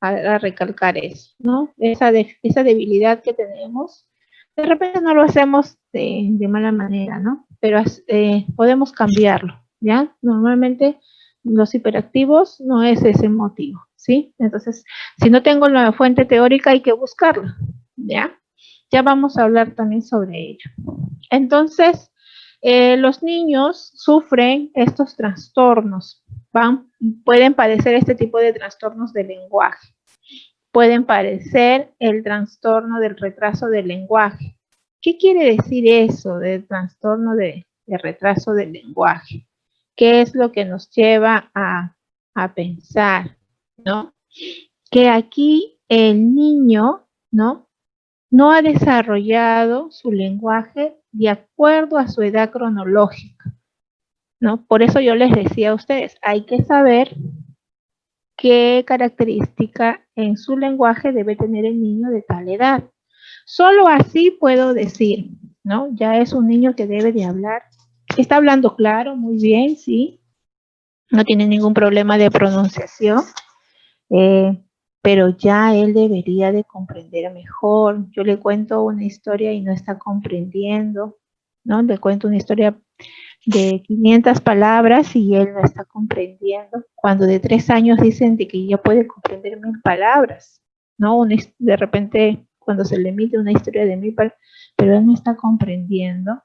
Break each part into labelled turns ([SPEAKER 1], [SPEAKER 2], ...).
[SPEAKER 1] a recalcar eso, ¿no? Esa debilidad que tenemos, de repente no lo hacemos de mala manera, ¿no? Pero podemos cambiarlo, ¿ya? Normalmente los hiperactivos no es ese motivo, ¿sí? Entonces, si no tengo la fuente teórica hay que buscarla, ¿ya? Ya vamos a hablar también sobre ello. Entonces, los niños sufren estos trastornos, pueden padecer este tipo de trastornos del lenguaje, pueden padecer el trastorno del retraso del lenguaje. ¿Qué quiere decir eso del trastorno de retraso del lenguaje? ¿Qué es lo que nos lleva a pensar, ¿no? Que aquí el niño, ¿no? No ha desarrollado su lenguaje de acuerdo a su edad cronológica, ¿no? Por eso yo les decía a ustedes, hay que saber qué característica en su lenguaje debe tener el niño de tal edad. Solo así puedo decir, ¿no? Ya es un niño que debe de hablar. Está hablando claro, muy bien, sí. No tiene ningún problema de pronunciación. Pero ya él debería de comprender mejor. Yo le cuento una historia y no está comprendiendo, ¿no? Le cuento una historia de 500 palabras y él no está comprendiendo. Cuando de 3 años dicen de que ya puede comprender 1000 palabras, ¿no? De repente, cuando se le emite una historia de 1000 palabras, pero él no está comprendiendo.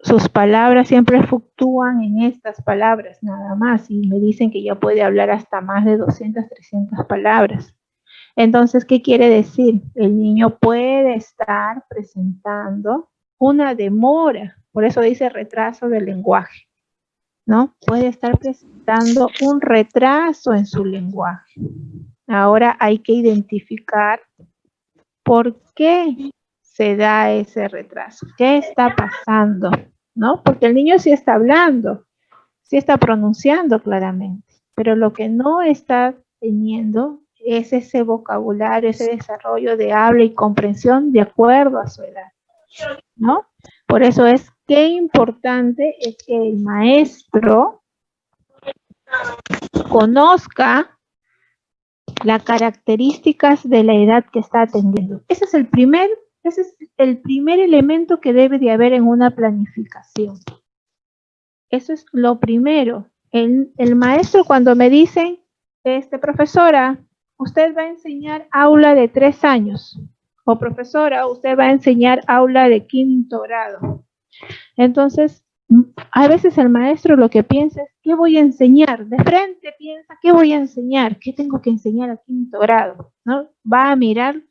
[SPEAKER 1] Sus palabras siempre fluctúan en estas palabras nada más y me dicen que ya puede hablar hasta más de 200, 300 palabras. Entonces, ¿qué quiere decir? El niño puede estar presentando una demora, por eso dice retraso del lenguaje, ¿no? Puede estar presentando un retraso en su lenguaje. Ahora hay que identificar por qué se da ese retraso, qué está pasando, ¿no? Porque el niño sí está hablando, sí está pronunciando claramente, pero lo que no está teniendo es ese vocabulario, ese desarrollo de habla y comprensión de acuerdo a su edad, ¿no? Por eso es que importante es que el maestro conozca las características de la edad que está atendiendo. Ese es el primer elemento que debe de haber en una planificación. Eso es lo primero. El maestro cuando me dicen, profesora, usted va a enseñar aula de 3 años. O profesora, usted va a enseñar aula de 5º grado. Entonces, a veces el maestro lo que piensa es, ¿qué voy a enseñar? De frente piensa, ¿qué voy a enseñar? ¿Qué tengo que enseñar a 5º grado? ¿No? Va a mirar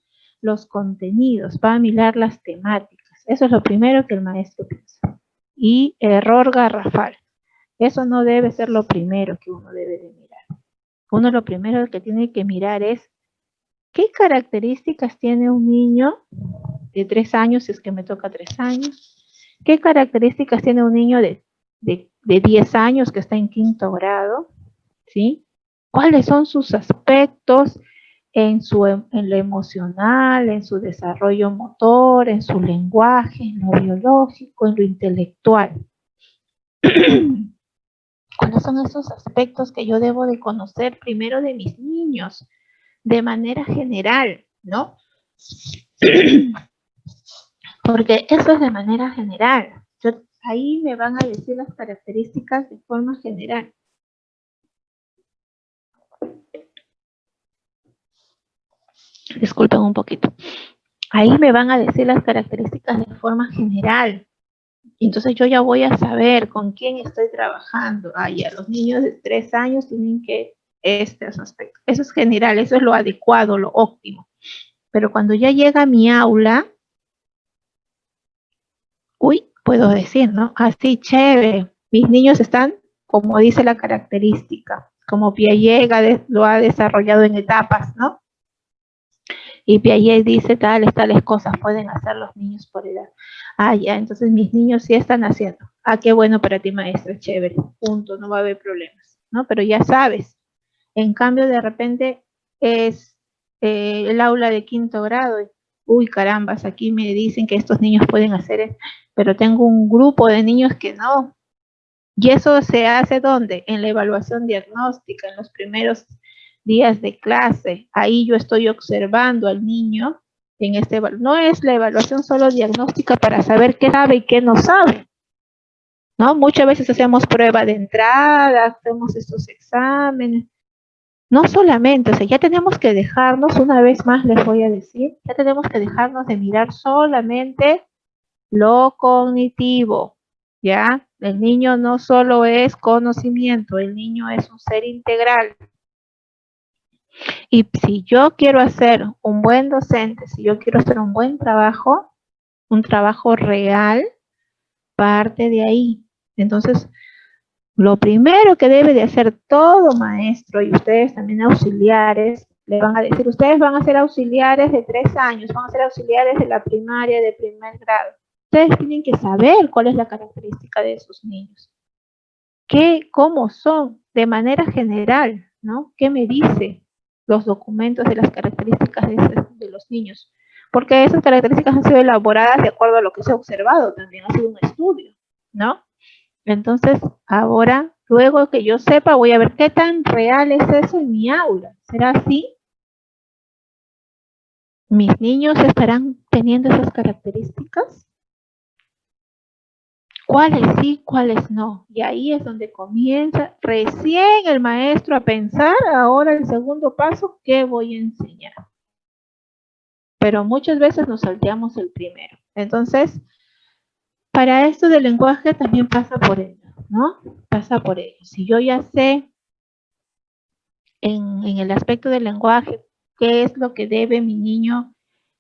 [SPEAKER 1] los contenidos, va a mirar las temáticas. Eso es lo primero que el maestro piensa. Y error garrafal. Eso no debe ser lo primero que uno debe de mirar. Uno lo primero que tiene que mirar es, ¿qué características tiene un niño de 3 años, si es que me toca 3 años? ¿Qué características tiene un niño de 10 años que está en 5º grado? ¿Sí? ¿Cuáles son sus aspectos en lo emocional, en su desarrollo motor, en su lenguaje, en lo biológico, en lo intelectual? ¿Cuáles son esos aspectos que yo debo de conocer primero de mis niños, de manera general, ¿no? Porque eso es de manera general. Ahí me van a decir las características de forma general. Disculpen un poquito. Ahí me van a decir las características de forma general. Entonces yo ya voy a saber con quién estoy trabajando. Ya los niños de 3 años tienen que estos aspectos. Eso es general, eso es lo adecuado, lo óptimo. Pero cuando ya llega a mi aula, puedo decir, ¿no? Así, chévere. Mis niños están, como dice la característica, como Piaget lo ha desarrollado en etapas, ¿no? Y Piaget dice tales cosas pueden hacer los niños por edad. Ya, entonces mis niños sí están haciendo. Qué bueno para ti, maestra, chévere, punto, no va a haber problemas, ¿no? Pero ya sabes. En cambio, de repente es el aula de 5º grado. Uy, carambas, aquí me dicen que estos niños pueden hacer esto, pero tengo un grupo de niños que no. Y eso se hace ¿dónde? En la evaluación diagnóstica, en los primeros días de clase. Ahí yo estoy observando al niño en no es la evaluación solo diagnóstica para saber qué sabe y qué no sabe, ¿no? Muchas veces hacemos prueba de entrada, hacemos estos exámenes. No solamente, o sea, ya tenemos que dejarnos, una vez más les voy a decir, ya tenemos que dejarnos de mirar solamente lo cognitivo, ¿ya? El niño no solo es conocimiento, el niño es un ser integral. Y si yo quiero hacer un buen docente, si yo quiero hacer un trabajo real, parte de ahí. Entonces, lo primero que debe de hacer todo maestro, y ustedes también auxiliares, le van a decir, ustedes van a ser auxiliares de 3 años, van a ser auxiliares de la primaria, de primer grado. Ustedes tienen que saber cuál es la característica de esos niños. Cómo son de manera general, ¿no? ¿Qué me dice los documentos de las características de los niños? Porque esas características han sido elaboradas de acuerdo a lo que se ha observado, también ha sido un estudio, ¿no? Entonces, ahora, luego que yo sepa, voy a ver qué tan real es eso en mi aula. ¿Será así? ¿Mis niños estarán teniendo esas características? ¿Cuáles sí, cuáles no? Y ahí es donde comienza recién el maestro a pensar, ahora el segundo paso, ¿qué voy a enseñar? Pero muchas veces nos salteamos el primero. Entonces, para esto del lenguaje también pasa por ello, ¿no? Pasa por ello. Si yo ya sé en el aspecto del lenguaje qué es lo que debe mi niño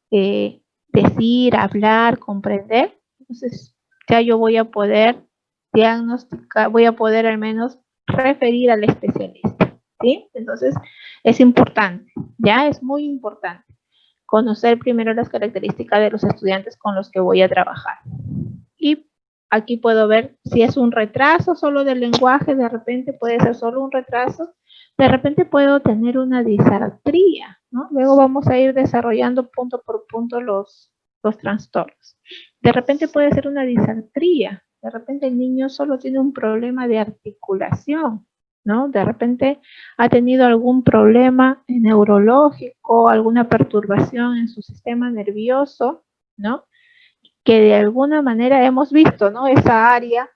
[SPEAKER 1] decir, hablar, comprender, entonces ya yo voy a poder diagnosticar, voy a poder al menos referir al especialista, ¿sí? Entonces es importante, ya es muy importante conocer primero las características de los estudiantes con los que voy a trabajar. Y aquí puedo ver si es un retraso solo del lenguaje, de repente puede ser solo un retraso, de repente puedo tener una disartría, ¿no? Luego vamos a ir desarrollando punto por punto los trastornos. De repente puede ser una disartría, de repente el niño solo tiene un problema de articulación, ¿no? De repente ha tenido algún problema neurológico, alguna perturbación en su sistema nervioso, ¿no? Que de alguna manera hemos visto, ¿no? Esa área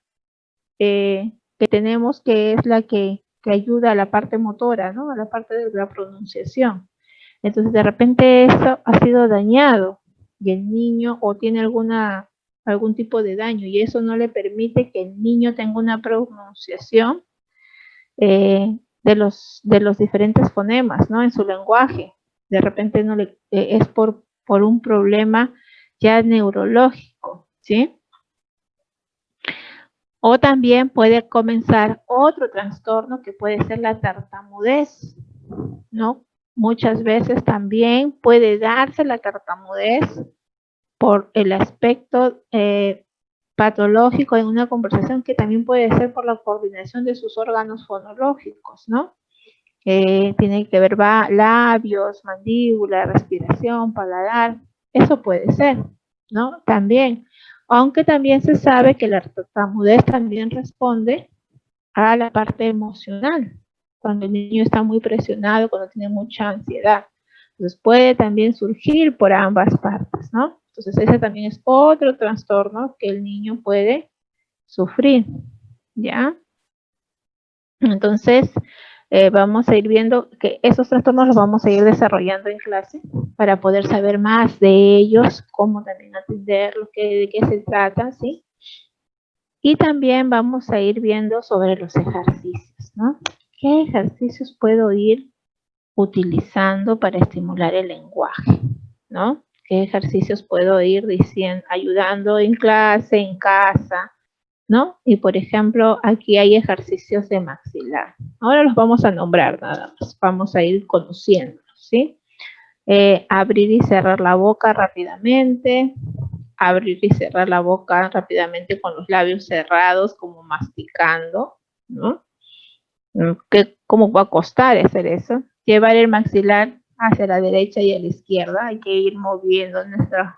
[SPEAKER 1] que tenemos que es la que ayuda a la parte motora, ¿no? A la parte de la pronunciación. Entonces, de repente eso ha sido dañado y el niño o tiene algún tipo de daño y eso no le permite que el niño tenga una pronunciación de los diferentes fonemas, ¿no? En su lenguaje. De repente no le, es por un problema ya neurológico, ¿sí? O también puede comenzar otro trastorno que puede ser la tartamudez, ¿no? Muchas veces también puede darse la tartamudez por el aspecto patológico en una conversación que también puede ser por la coordinación de sus órganos fonológicos, ¿no? Tiene que ver labios, mandíbula, respiración, paladar, eso puede ser, ¿no? También, aunque también se sabe que la tartamudez también responde a la parte emocional, cuando el niño está muy presionado, cuando tiene mucha ansiedad. Entonces puede también surgir por ambas partes, ¿no? Entonces ese también es otro trastorno que el niño puede sufrir, ¿ya? Entonces, vamos a ir viendo que esos trastornos los vamos a ir desarrollando en clase para poder saber más de ellos, cómo también atender, de qué se trata, ¿sí? Y también vamos a ir viendo sobre los ejercicios, ¿no? ¿Qué ejercicios puedo ir utilizando para estimular el lenguaje, ¿no? ¿Qué ejercicios puedo ir diciendo, ayudando en clase, en casa, ¿no? Y por ejemplo, aquí hay ejercicios de maxilar. Ahora los vamos a nombrar nada más, vamos a ir conociéndolos, ¿sí? Abrir y cerrar la boca rápidamente, abrir y cerrar la boca rápidamente con los labios cerrados, como masticando, ¿no? ¿Cómo va a costar hacer eso? Llevar el maxilar hacia la derecha y a la izquierda, hay que ir moviendo nuestra,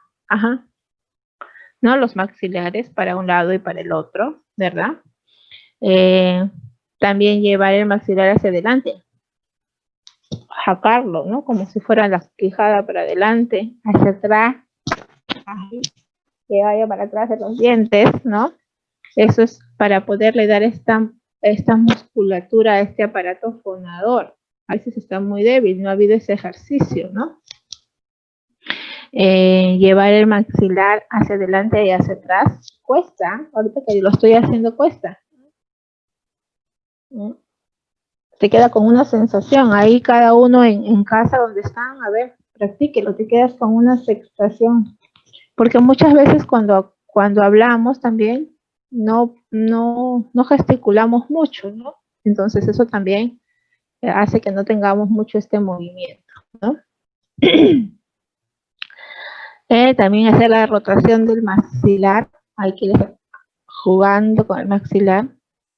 [SPEAKER 1] ¿no? Los maxilares para un lado y para el otro, ¿verdad? También llevar el maxilar hacia adelante, sacarlo, ¿no? Como si fuera la quijada para adelante, hacia atrás, que vaya para atrás de los dientes, ¿no? Eso es para poderle dar esta musculatura a este aparato fonador. A veces está muy débil, no ha habido ese ejercicio, ¿no? Llevar el maxilar hacia adelante y hacia atrás cuesta, ahorita que lo estoy haciendo cuesta. Te queda con una sensación, ahí cada uno en casa donde están, a ver, practíquelo, te quedas con una sensación, porque muchas veces cuando hablamos también no gesticulamos mucho, ¿no? Entonces eso también hace que no tengamos mucho este movimiento, ¿no? También hacer la rotación del maxilar, hay que ir jugando con el maxilar,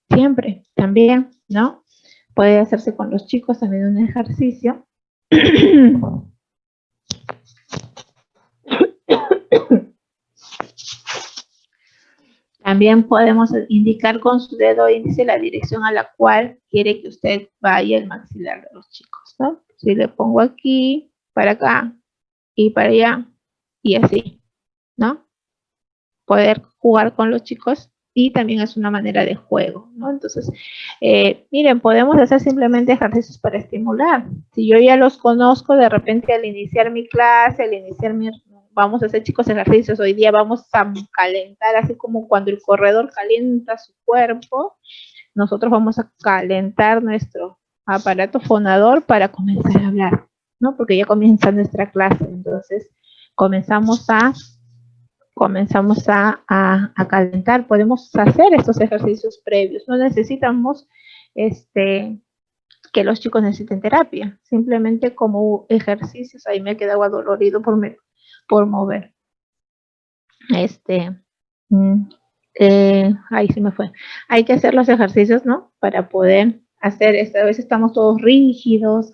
[SPEAKER 1] siempre, también, ¿no? Puede hacerse con los chicos también un ejercicio. También podemos indicar con su dedo índice la dirección a la cual quiere que usted vaya el maxilar de los chicos, ¿no? Si le pongo aquí, para acá y para allá y así, ¿no? Poder jugar con los chicos y también es una manera de juego, ¿no? Entonces, miren, podemos hacer simplemente ejercicios para estimular. Si yo ya los conozco, de repente al iniciar mi clase, vamos a hacer, chicos, ejercicios, hoy día vamos a calentar, así como cuando el corredor calienta su cuerpo, nosotros vamos a calentar nuestro aparato fonador para comenzar a hablar, ¿no? Porque ya comienza nuestra clase, entonces comenzamos a calentar, podemos hacer estos ejercicios previos, no necesitamos que los chicos necesiten terapia, simplemente como ejercicios, ahí me quedaba dolorido por mover. Ahí se me fue. Hay que hacer los ejercicios, ¿no? Para poder hacer esto. A veces estamos todos rígidos,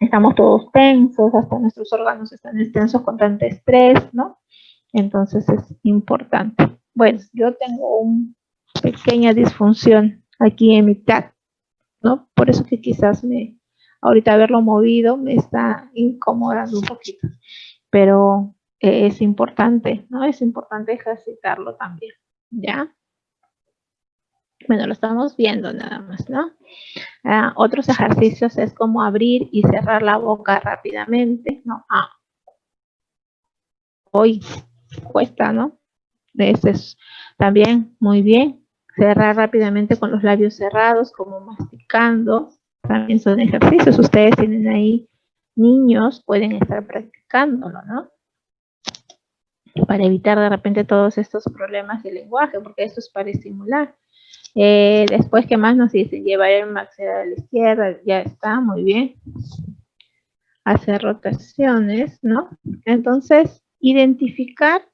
[SPEAKER 1] estamos todos tensos, hasta nuestros órganos están tensos con tanto estrés, ¿no? Entonces es importante. Bueno, yo tengo una pequeña disfunción aquí en mi TAC, ¿no? Por eso que quizás ahorita haberlo movido me está incomodando un poquito, pero es importante, ¿no? Es importante ejercitarlo también, ¿ya? Bueno, lo estamos viendo nada más, ¿no? Otros ejercicios es como abrir y cerrar la boca rápidamente, ¿no? Hoy cuesta, ¿no? Ese es también muy bien. Cerrar rápidamente con los labios cerrados, como masticando. También son ejercicios. Ustedes tienen ahí niños, pueden estar practicándolo, ¿no? Para evitar de repente todos estos problemas de lenguaje, porque esto es para estimular. Después, ¿qué más nos dicen? Llevar el maxilar a la izquierda, ya está, muy bien. Hacer rotaciones, ¿no? Entonces, identificar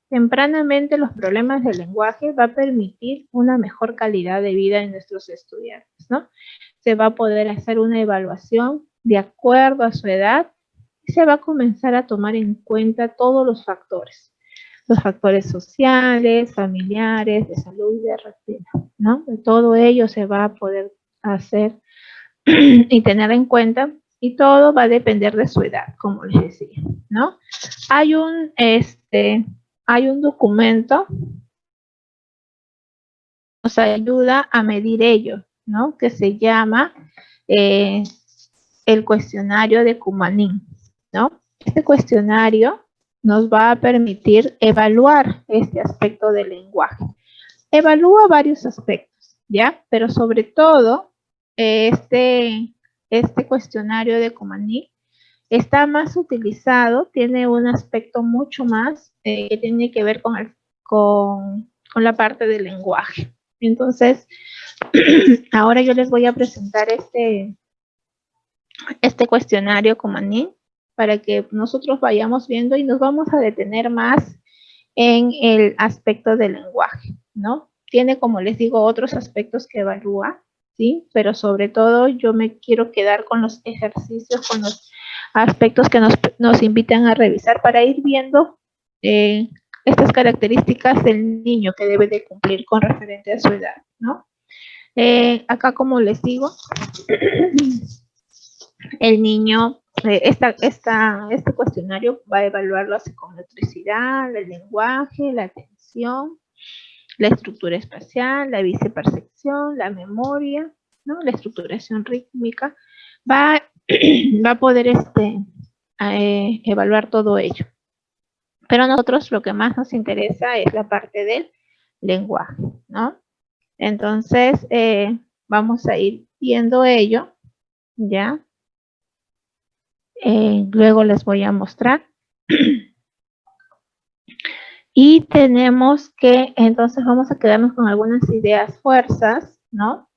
[SPEAKER 1] tempranamente los problemas del lenguaje va a permitir una mejor calidad de vida en nuestros estudiantes, ¿no? Se va a poder hacer una evaluación de acuerdo a su edad y se va a comenzar a tomar en cuenta todos los factores sociales, familiares, de salud y de rutina, ¿no? De todo ello se va a poder hacer y tener en cuenta, y todo va a depender de su edad, como les decía, ¿no? Hay un documento que nos ayuda a medir ello, ¿no? Que se llama el cuestionario de Kumanian, ¿no? Este cuestionario nos va a permitir evaluar este aspecto del lenguaje. Evalúa varios aspectos, ¿ya? Pero sobre todo, este cuestionario de Kumanian está más utilizado, tiene un aspecto mucho más que tiene que ver con la parte del lenguaje. Entonces, ahora yo les voy a presentar este cuestionario Kumanian para que nosotros vayamos viendo y nos vamos a detener más en el aspecto del lenguaje, ¿no? Tiene, como les digo, otros aspectos que evalúa, ¿sí? Pero sobre todo yo me quiero quedar con los ejercicios, con los aspectos que nos invitan a revisar para ir viendo estas características del niño que debe de cumplir con referente a su edad, ¿no? Acá, como les digo, el niño, este cuestionario va a evaluar la psicomotricidad, el lenguaje, la atención, la estructura espacial, la vicepercepción, la memoria, ¿no? La estructuración rítmica. Va a poder evaluar todo ello. Pero a nosotros lo que más nos interesa es la parte del lenguaje, ¿no? Entonces, vamos a ir viendo ello, ¿ya? Luego les voy a mostrar. Y tenemos que, entonces vamos a quedarnos con algunas ideas fuerzas, ¿no?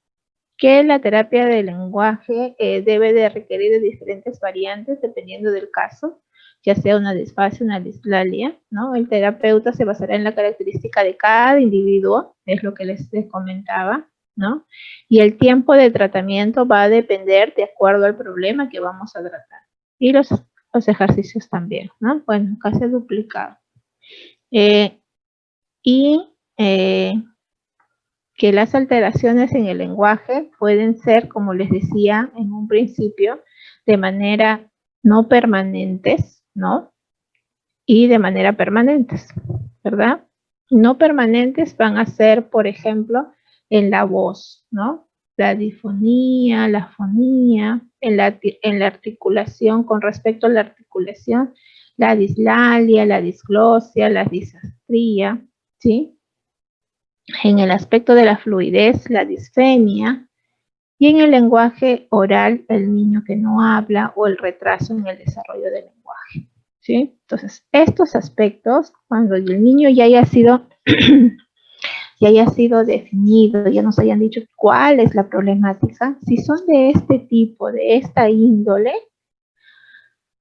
[SPEAKER 1] Que la terapia del lenguaje debe de requerir de diferentes variantes dependiendo del caso, ya sea una disfasia, una displasia, ¿no? El terapeuta se basará en la característica de cada individuo, es lo que les comentaba, ¿no? Y el tiempo de tratamiento va a depender de acuerdo al problema que vamos a tratar. Y los ejercicios también, ¿no? Bueno, casi duplicado. Que las alteraciones en el lenguaje pueden ser, como les decía en un principio, de manera no permanentes, ¿no? Y de manera permanentes, ¿verdad? No permanentes van a ser, por ejemplo, en la voz, ¿no? La difonía, la fonía, en la articulación, con respecto a la articulación, la dislalia, la disglosia, la disastría, ¿sí? En el aspecto de la fluidez, la disfemia, y en el lenguaje oral, el niño que no habla o el retraso en el desarrollo del lenguaje, ¿sí? Entonces, estos aspectos, cuando el niño ya haya sido definido, ya nos hayan dicho cuál es la problemática, si son de este tipo, de esta índole,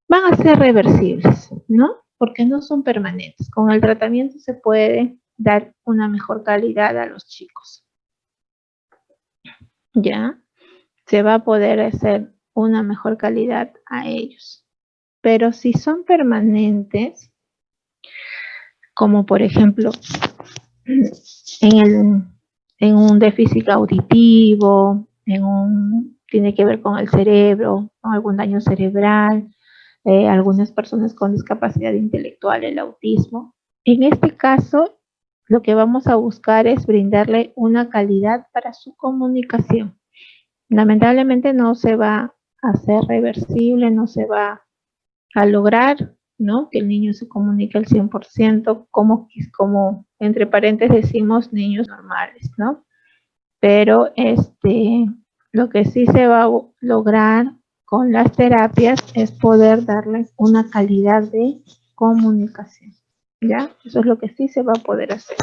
[SPEAKER 1] van a ser reversibles, ¿no? Porque no son permanentes. Con el tratamiento se puede dar una mejor calidad a los chicos. ¿Ya? Se va a poder hacer una mejor calidad a ellos. Pero si son permanentes, como por ejemplo en un déficit auditivo, tiene que ver con el cerebro, ¿no? Algún daño cerebral, algunas personas con discapacidad intelectual, el autismo. En este caso, lo que vamos a buscar es brindarle una calidad para su comunicación. Lamentablemente no se va a hacer reversible, no se va a lograr, ¿no? Que el niño se comunique al 100%, como entre paréntesis decimos niños normales, ¿no? Pero lo que sí se va a lograr con las terapias es poder darles una calidad de comunicación, ¿ya? Eso es lo que sí se va a poder hacer.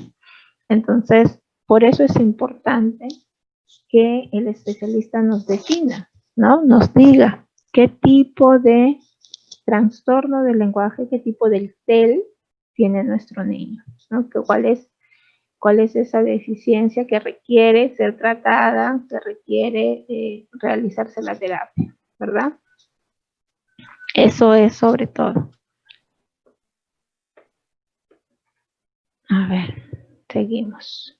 [SPEAKER 1] Entonces, por eso es importante que el especialista nos defina, ¿no? Nos diga qué tipo de trastorno del lenguaje, qué tipo de TEL tiene nuestro niño, ¿no? ¿Cuál es esa deficiencia que requiere ser tratada, que requiere realizarse la terapia, ¿verdad? Eso es sobre todo. A ver, seguimos.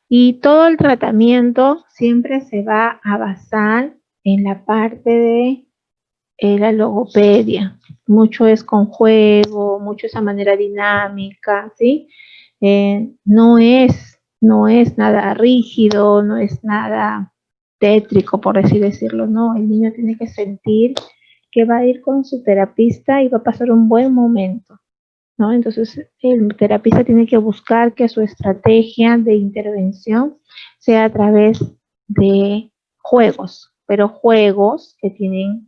[SPEAKER 1] Y todo el tratamiento siempre se va a basar en la parte de la logopedia. Mucho es con juego, mucho es a manera dinámica, ¿sí? No es nada rígido, no es nada tétrico, por así decirlo, no. El niño tiene que sentir que va a ir con su terapista y va a pasar un buen momento, ¿no? Entonces, el terapista tiene que buscar que su estrategia de intervención sea a través de juegos, pero juegos que tienen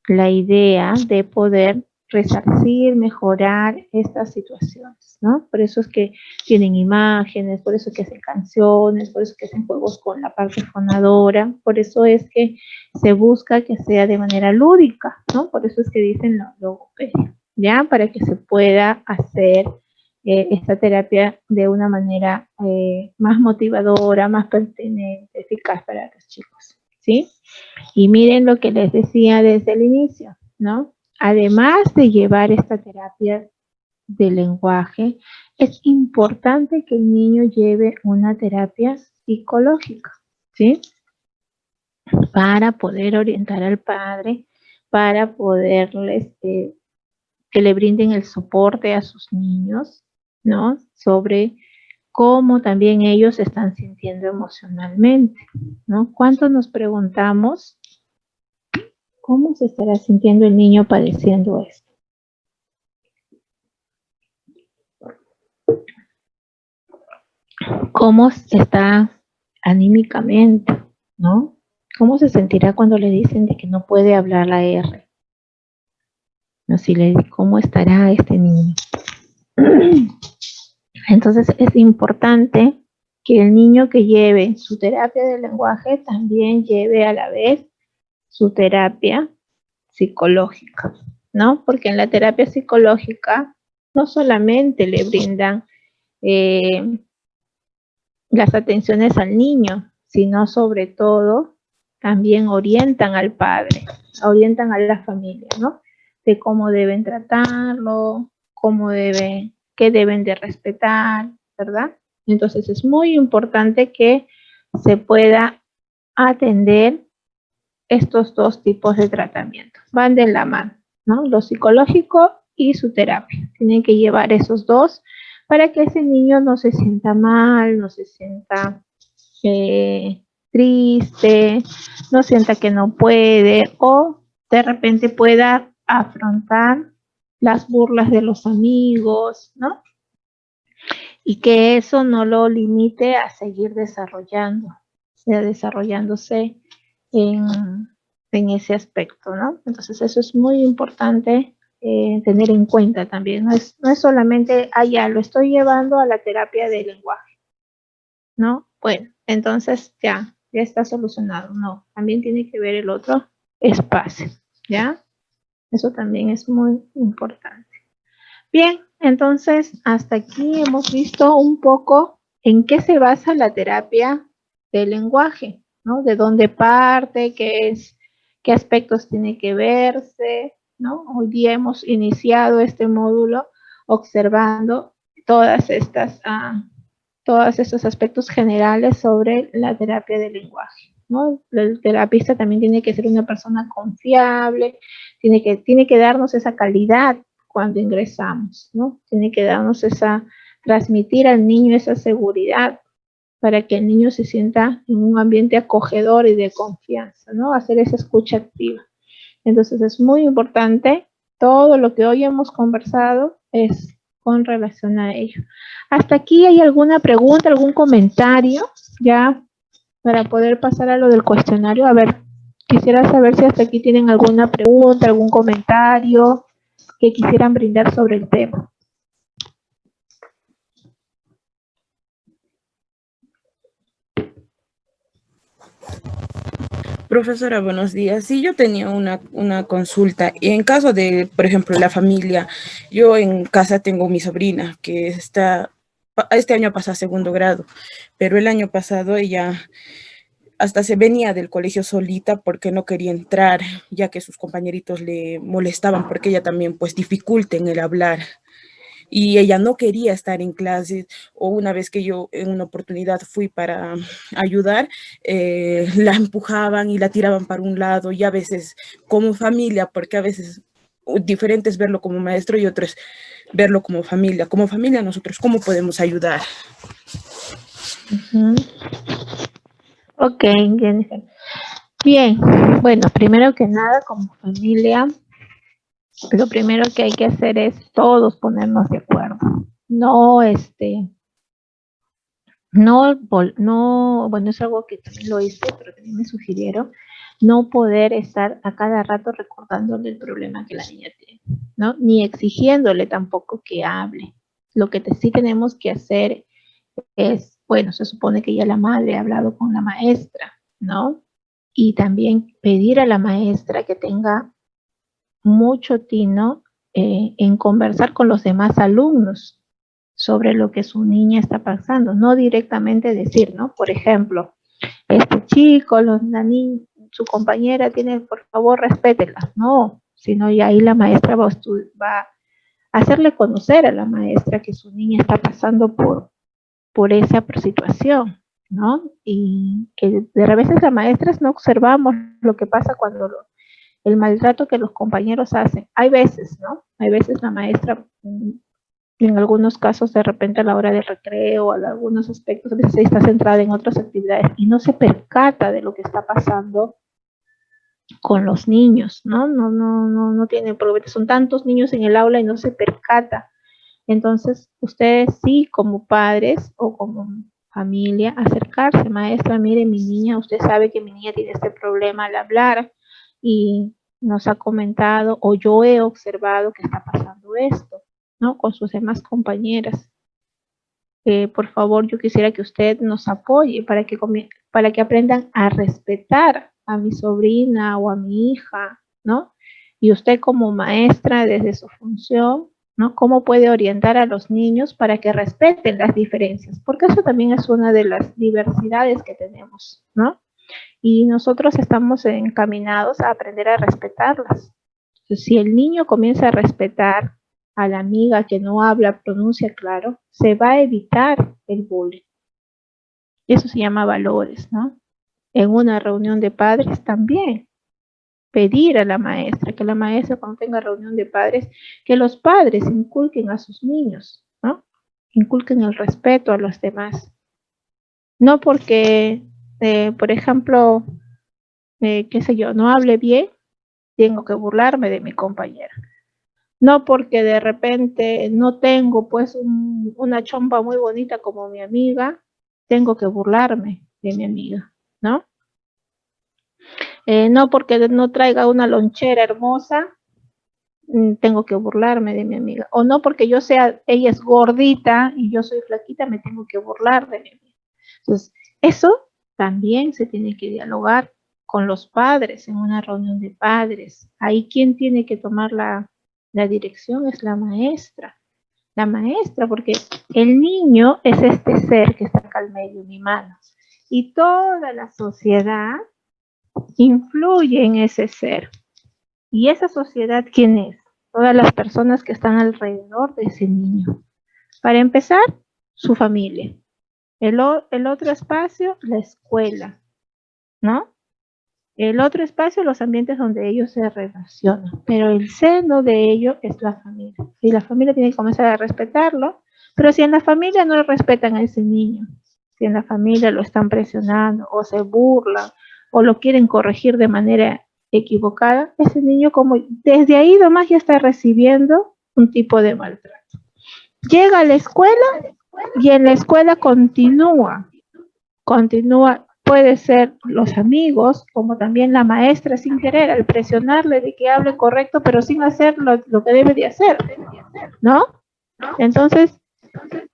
[SPEAKER 1] la idea de poder resarcir, mejorar estas situaciones, ¿no? Por eso es que tienen imágenes, por eso es que hacen canciones, por eso es que hacen juegos con la parte fonadora, por eso es que se busca que sea de manera lúdica, ¿no? Por eso es que dicen logopedia, ¿ya? Para que se pueda hacer esta terapia de una manera más motivadora, más pertinente, eficaz para los chicos, ¿sí? Y miren lo que les decía desde el inicio, ¿no? Además de llevar esta terapia de lenguaje, es importante que el niño lleve una terapia psicológica, ¿sí? Para poder orientar al padre, para poderles que le brinden el soporte a sus niños, ¿no? Sobre cómo también ellos se están sintiendo emocionalmente, ¿no? ¿Cuánto nos preguntamos cómo se estará sintiendo el niño padeciendo esto? ¿Cómo está anímicamente, ¿no? ¿Cómo se sentirá cuando le dicen de que no puede hablar la R? ¿No? Si le, ¿cómo estará este niño? Entonces es importante que el niño que lleve su terapia de lenguaje también lleve a la vez su terapia psicológica, ¿no? Porque en la terapia psicológica no solamente le brindan las atenciones al niño, sino sobre todo también orientan al padre, orientan a la familia, ¿no? De cómo deben tratarlo, qué deben de respetar, ¿verdad? Entonces es muy importante que se pueda atender estos dos tipos de tratamiento. Van de la mano, ¿no? Lo psicológico y su terapia. Tienen que llevar esos dos para que ese niño no se sienta mal, no se sienta triste, no sienta que no puede o de repente pueda afrontar las burlas de los amigos, ¿no? Y que eso no lo limite a seguir desarrollándose en, en ese aspecto, ¿no? Entonces eso es muy importante tener en cuenta también. No es solamente, ya lo estoy llevando a la terapia de lenguaje, ¿no? Bueno, entonces ya está solucionado. No, también tiene que ver el otro espacio, ¿ya? Eso también es muy importante. Bien, entonces hasta aquí hemos visto un poco en qué se basa la terapia del lenguaje, ¿no? De dónde parte, qué aspectos tiene que verse, ¿no? Hoy día hemos iniciado este módulo observando todos estos aspectos generales sobre la terapia del lenguaje, ¿no? El terapista también tiene que ser una persona confiable, tiene que darnos esa calidad cuando ingresamos, ¿no? Tiene que transmitir al niño esa seguridad para que el niño se sienta en un ambiente acogedor y de confianza, ¿no? Hacer esa escucha activa. Entonces es muy importante, todo lo que hoy hemos conversado es con relación a ello. ¿Hasta aquí hay alguna pregunta, algún comentario? Ya, para poder pasar a lo del cuestionario. A ver, quisiera saber si hasta aquí tienen alguna pregunta, algún comentario que quisieran brindar sobre el tema.
[SPEAKER 2] Profesora, buenos días. Sí, yo tenía una consulta. Y en caso de, por ejemplo, la familia, yo en casa tengo mi sobrina que este año pasa a segundo grado, pero el año pasado ella hasta se venía del colegio solita porque no quería entrar, ya que sus compañeritos le molestaban porque ella también pues dificulta en el hablar y ella no quería estar en clases, o una vez que yo en una oportunidad fui para ayudar, la empujaban y la tiraban para un lado, y a veces como familia, porque a veces diferente es verlo como maestro y otro es verlo como familia. Como familia nosotros, ¿cómo podemos ayudar?
[SPEAKER 1] Ok, Jennifer. Bien, bueno, primero que nada, como familia, lo primero que hay que hacer es todos ponernos de acuerdo. No, bueno, es algo que también lo hice, pero también me sugirieron, no poder estar a cada rato recordándole el problema que la niña tiene, ¿no? Ni exigiéndole tampoco que hable. Lo que sí tenemos que hacer es, bueno, se supone que ya la madre ha hablado con la maestra, ¿no? Y también pedir a la maestra que tenga mucho tino en conversar con los demás alumnos sobre lo que su niña está pasando, no directamente decir, ¿no? Por ejemplo, este chico, su compañera tiene, por favor, respétela, no, sino ya ahí la maestra va a hacerle conocer a la maestra que su niña está pasando por esa situación, ¿no? Y que de veces las maestras no observamos lo que pasa cuando el maltrato que los compañeros hacen. Hay veces, ¿no? Hay veces la maestra, en algunos casos, de repente a la hora de recreo, en algunos aspectos, a veces está centrada en otras actividades y no se percata de lo que está pasando con los niños, ¿no? No tiene problema. Son tantos niños en el aula y no se percata. Entonces, ustedes sí, como padres o como familia, acercarse, maestra, mire, mi niña, usted sabe que mi niña tiene este problema al hablar y nos ha comentado o yo he observado que está pasando esto, ¿no? Con sus demás compañeras. Por favor, yo quisiera que usted nos apoye para que aprendan a respetar a mi sobrina o a mi hija, ¿no? Y usted como maestra, desde su función, ¿no? ¿Cómo puede orientar a los niños para que respeten las diferencias? Porque eso también es una de las diversidades que tenemos, ¿no? Y nosotros estamos encaminados a aprender a respetarlas. Entonces, si el niño comienza a respetar a la amiga que no habla, pronuncia claro, se va a evitar el bullying. Eso se llama valores, ¿no? En una reunión de padres también pedir a la maestra, que la maestra cuando tenga reunión de padres, que los padres inculquen a sus niños, ¿no? Inculquen el respeto a los demás. No porque, por ejemplo, qué sé yo, no hable bien, tengo que burlarme de mi compañera. No porque de repente no tengo pues una chompa muy bonita como mi amiga, tengo que burlarme de mi amiga, ¿no? No porque no traiga una lonchera hermosa, tengo que burlarme de mi amiga. O no porque ella es gordita y yo soy flaquita, me tengo que burlar de mi amiga. Entonces, eso también se tiene que dialogar con los padres en una reunión de padres. Ahí quien tiene que tomar la dirección es la maestra. La maestra, porque el niño es este ser que está acá al medio, mi mano. Y toda la sociedad influye en ese ser. ¿Y esa sociedad quién es? Todas las personas que están alrededor de ese niño. Para empezar, su familia. El otro espacio, la escuela, ¿no? El otro espacio, los ambientes donde ellos se relacionan. Pero el seno de ello es la familia. Y la familia tiene que comenzar a respetarlo. Pero si en la familia no respetan a ese niño, si en la familia lo están presionando o se burlan o lo quieren corregir de manera equivocada, ese niño como desde ahí nomás ya está recibiendo un tipo de maltrato. Llega a la escuela y en la escuela continúa, puede ser los amigos, como también la maestra sin querer, al presionarle de que hable correcto, pero sin hacer lo que debe de hacer, ¿no? Entonces,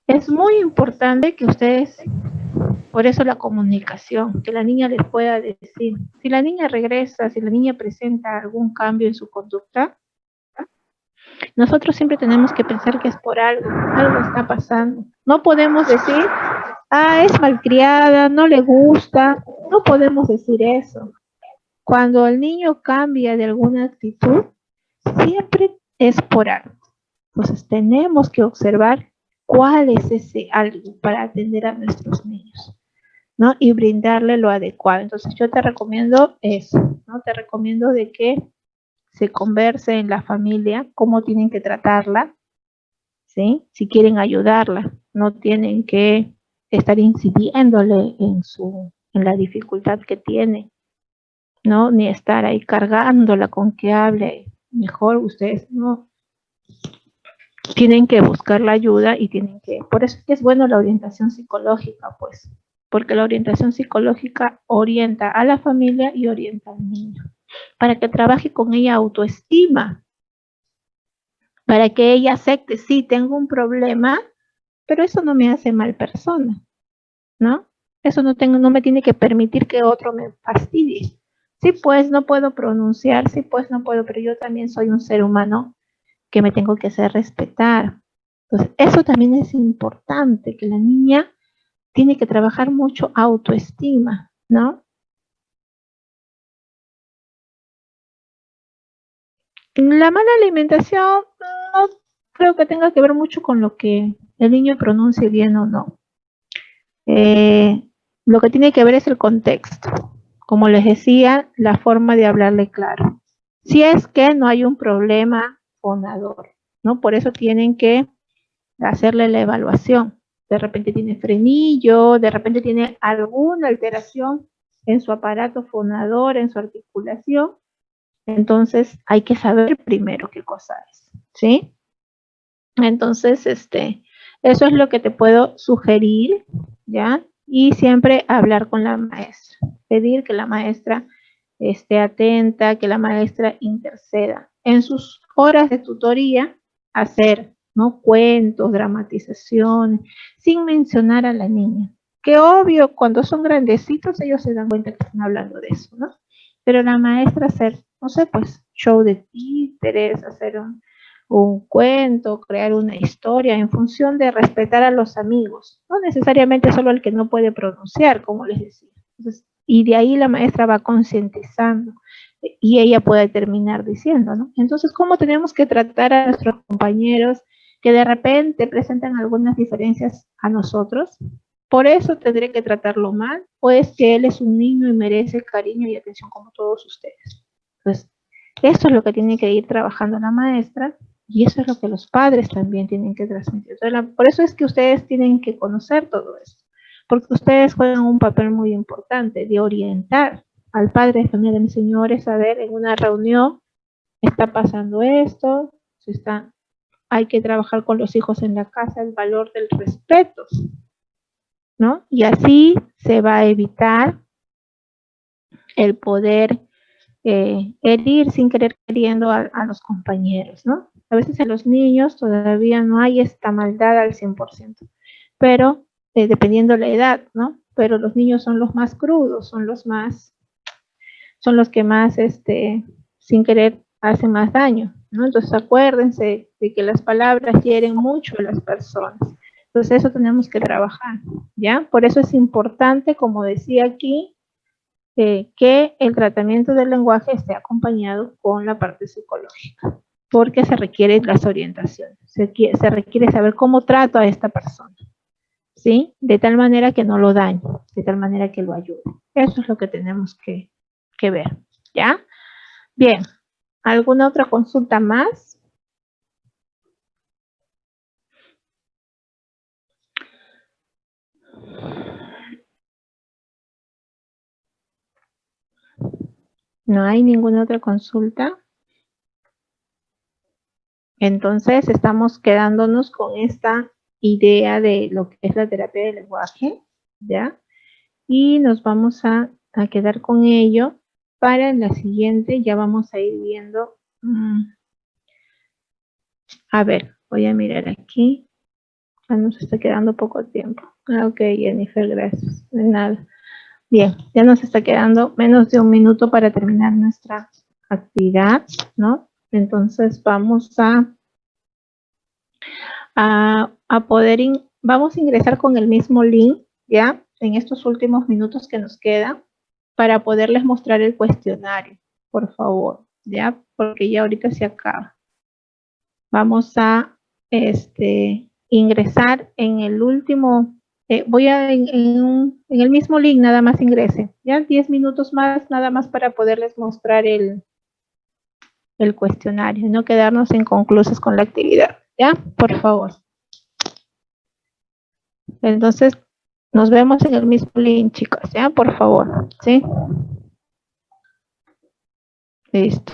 [SPEAKER 1] es muy importante que ustedes, por eso la comunicación, que la niña les pueda decir, si la niña regresa, si la niña presenta algún cambio en su conducta, nosotros siempre tenemos que pensar que es por algo está pasando. No podemos decir, es malcriada, no le gusta, no podemos decir eso. Cuando el niño cambia de alguna actitud, siempre es por algo. Entonces tenemos que observar cuál es ese algo para atender a nuestros niños, ¿no? Y brindarle lo adecuado. Entonces yo te recomiendo eso, ¿no? Te recomiendo de que se converse en la familia cómo tienen que tratarla, ¿sí? Si quieren ayudarla, no tienen que estar incidiéndole en la dificultad que tiene, ¿no? Ni estar ahí cargándola con que hable. Mejor ustedes no tienen que buscar la ayuda y por eso es que es bueno la orientación psicológica, pues, porque la orientación psicológica orienta a la familia y orienta al niño, para que trabaje con ella autoestima, para que ella acepte, sí, tengo un problema, pero eso no me hace mal persona, ¿no? Eso no me tiene que permitir que otro me fastidie. Sí, pues no puedo pronunciar, sí, pues no puedo, pero yo también soy un ser humano que me tengo que hacer respetar. Entonces, eso también es importante, que la niña tiene que trabajar mucho autoestima, ¿no? La mala alimentación no creo que tenga que ver mucho con lo que el niño pronuncie bien o no. lo que tiene que ver es el contexto. Como les decía, la forma de hablarle claro. Si es que no hay un problema fonador, ¿no? Por eso tienen que hacerle la evaluación. De repente tiene frenillo, de repente tiene alguna alteración en su aparato fonador, en su articulación. Entonces hay que saber primero qué cosa es, ¿sí? Entonces, eso es lo que te puedo sugerir, ¿ya? Y siempre hablar con la maestra, pedir que la maestra esté atenta, que la maestra interceda. En sus horas de tutoría, hacer, ¿no? Cuentos, dramatizaciones, sin mencionar a la niña. Que obvio, cuando son grandecitos, ellos se dan cuenta que están hablando de eso, ¿no? Pero la maestra hacer, no sé, pues, show de títeres, hacer un cuento, crear una historia en función de respetar a los amigos, no necesariamente solo el que no puede pronunciar, como les decía. Entonces, y de ahí la maestra va concientizando y ella puede terminar diciendo, ¿no? Entonces, ¿cómo tenemos que tratar a nuestros compañeros que de repente presentan algunas diferencias a nosotros? ¿Por eso tendré que tratarlo mal? ¿O es que él es un niño y merece cariño y atención como todos ustedes? Entonces, esto es lo que tiene que ir trabajando la maestra y eso es lo que los padres también tienen que transmitir. Entonces, por eso es que ustedes tienen que conocer todo esto, porque ustedes juegan un papel muy importante de orientar al padre de familia de mis señores, a ver, en una reunión está pasando esto, hay que trabajar con los hijos en la casa el valor del respeto, ¿no? Y así se va a evitar el poder herir sin querer queriendo a los compañeros, ¿no? A veces en los niños todavía no hay esta maldad al 100%, pero dependiendo la edad, ¿no? Pero los niños son los más crudos, son los que más, sin querer, hacen más daño, ¿no? Entonces acuérdense de que las palabras hieren mucho a las personas. Entonces eso tenemos que trabajar, ¿ya? Por eso es importante, como decía aquí, que el tratamiento del lenguaje esté acompañado con la parte psicológica, porque se requieren las orientaciones, se requiere saber cómo trato a esta persona, ¿sí? De tal manera que no lo dañe, de tal manera que lo ayude. Eso es lo que tenemos que ver, ¿ya? Bien, ¿alguna otra consulta más? ¿No hay ninguna otra consulta? Entonces estamos quedándonos con esta idea de lo que es la terapia del lenguaje, ¿ya? Y nos vamos a quedar con ello para la siguiente. Ya vamos a ir viendo. A ver, voy a mirar aquí. Ya nos está quedando poco tiempo. Ok, Jennifer, gracias. De nada. Bien, ya nos está quedando menos de un minuto para terminar nuestra actividad, ¿no? Entonces vamos a poder, vamos a ingresar con el mismo link, ¿ya? En estos últimos minutos que nos quedan, para poderles mostrar el cuestionario, por favor, ¿ya? Porque ya ahorita se acaba. Vamos a ingresar en el último, voy a en el mismo link nada más ingrese, ¿ya? 10 minutos más nada más para poderles mostrar el cuestionario, no quedarnos inconclusos con la actividad, ¿ya? Por favor. Entonces, nos vemos en el mismo link, chicos, ¿ya? Por favor, ¿sí? Listo.